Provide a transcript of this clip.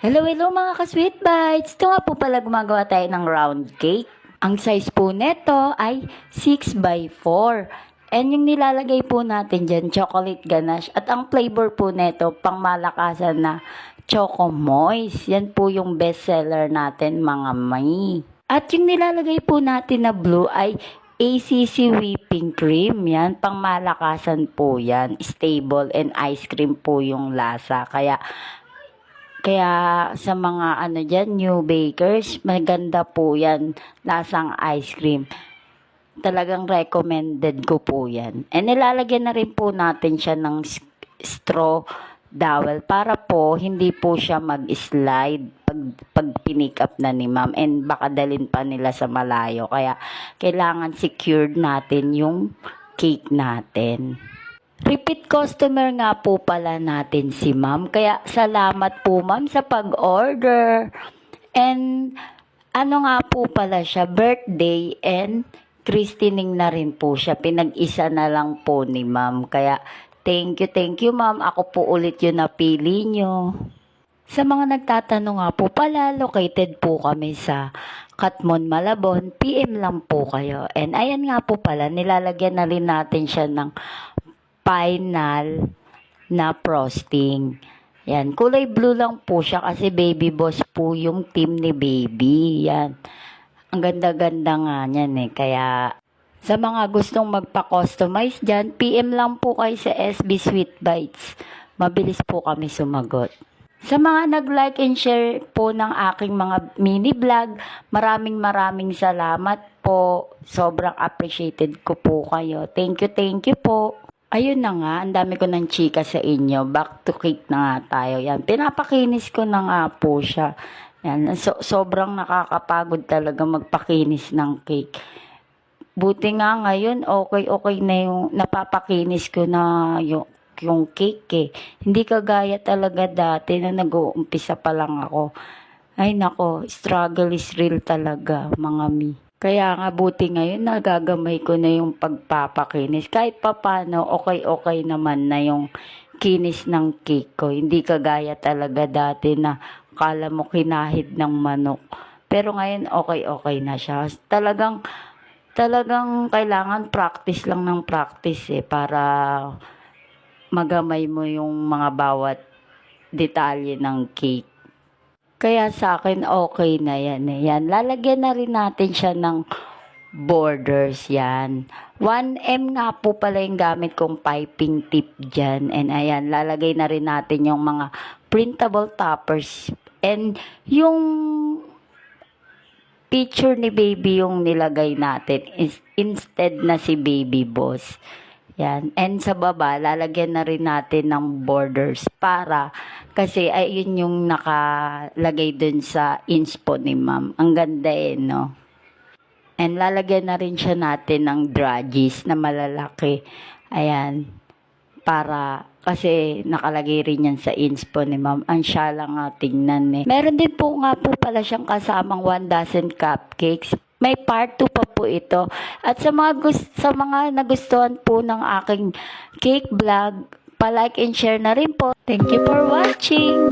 Hello, hello mga ka-sweet bites! Ito nga po pala gumagawa tayo ng round cake. Ang size po neto ay 6 by 4. And yung nilalagay po natin dyan, chocolate ganache. At ang flavor po neto, pangmalakasan na Choco Moist. Yan po yung best seller natin mga may. At yung nilalagay po natin na blue ay ACC whipping cream. Yan, pangmalakasan po yan. Stable and ice cream po yung lasa. Kaya sa mga new bakers, maganda po yan, lasang ice cream. Talagang recommended ko po yan. And nilalagyan na rin po natin siya ng straw dowel para po hindi po siya mag-slide pag pinick up na ni ma'am, and baka dalin pa nila sa malayo. Kaya kailangan secured natin yung cake natin. Repeat customer nga po pala natin si ma'am. Kaya salamat po ma'am sa pag-order. And nga po pala siya, birthday and christening na rin po siya. Pinag-isa na lang po ni ma'am. Kaya thank you ma'am. Ako po ulit yung napili nyo. Sa mga nagtatanong nga po pala, located po kami sa Katmon, Malabon. PM lang po kayo. And ayan nga po pala, nilalagyan na rin natin siya ng final na frosting. Yan, kulay blue lang po siya kasi Baby Boss po yung team ni Baby. Yan. Ang ganda-ganda nga niyan eh. Kaya sa mga gustong magpa-customize dyan, PM lang po kayo sa SB Sweet Bites. Mabilis po kami sumagot. Sa mga nag-like and share po ng aking mga mini vlog, maraming salamat po. Sobrang appreciated ko po kayo. Thank you po. Ayun na nga, ang dami ko ng chika sa inyo. Back to cake na nga tayo. Yan, pinapakinis ko na nga po siya. Yan, sobrang nakakapagod talaga magpakinis ng cake. Buti nga ngayon, okay na yung napapakinis ko na yung cake eh. Hindi kagaya talaga dati na nag-uumpisa pa lang ako. Ay nako, struggle is real talaga mga mi. Kaya nga buti ngayon nagagamay ko na yung pagpapakinis. Kahit papano, okay naman na yung kinis ng cake ko. Hindi kagaya talaga dati na akala mo kinahid ng manok. Pero ngayon okay na siya. Talagang kailangan practice lang ng practice eh para magamay mo yung mga bawat detalye ng cake. Kaya sa akin, okay na yan eh. Yan. Lalagyan na rin natin siya ng borders yan. 1M nga po pala yung gamit kong piping tip dyan. And ayan, lalagay na rin natin yung mga printable toppers. And yung picture ni Baby yung nilagay natin instead na si Baby Boss. Yan. And sa baba, lalagyan na rin natin ng borders para kasi ayun yung nakalagay dun sa inspo ni ma'am. Ang ganda eh, no? And lalagyan na rin siya natin ng draggies na malalaki. Ayan. Para, kasi nakalagay rin yan sa inspo ni ma'am. Ang siya lang nga tingnan eh. Meron din po nga po pala siyang kasamang 1 dozen cupcakes. May part 2 pa po ito. At sa mga nagustuhan po ng aking cake vlog, pa-like and share na rin po. Thank you for watching!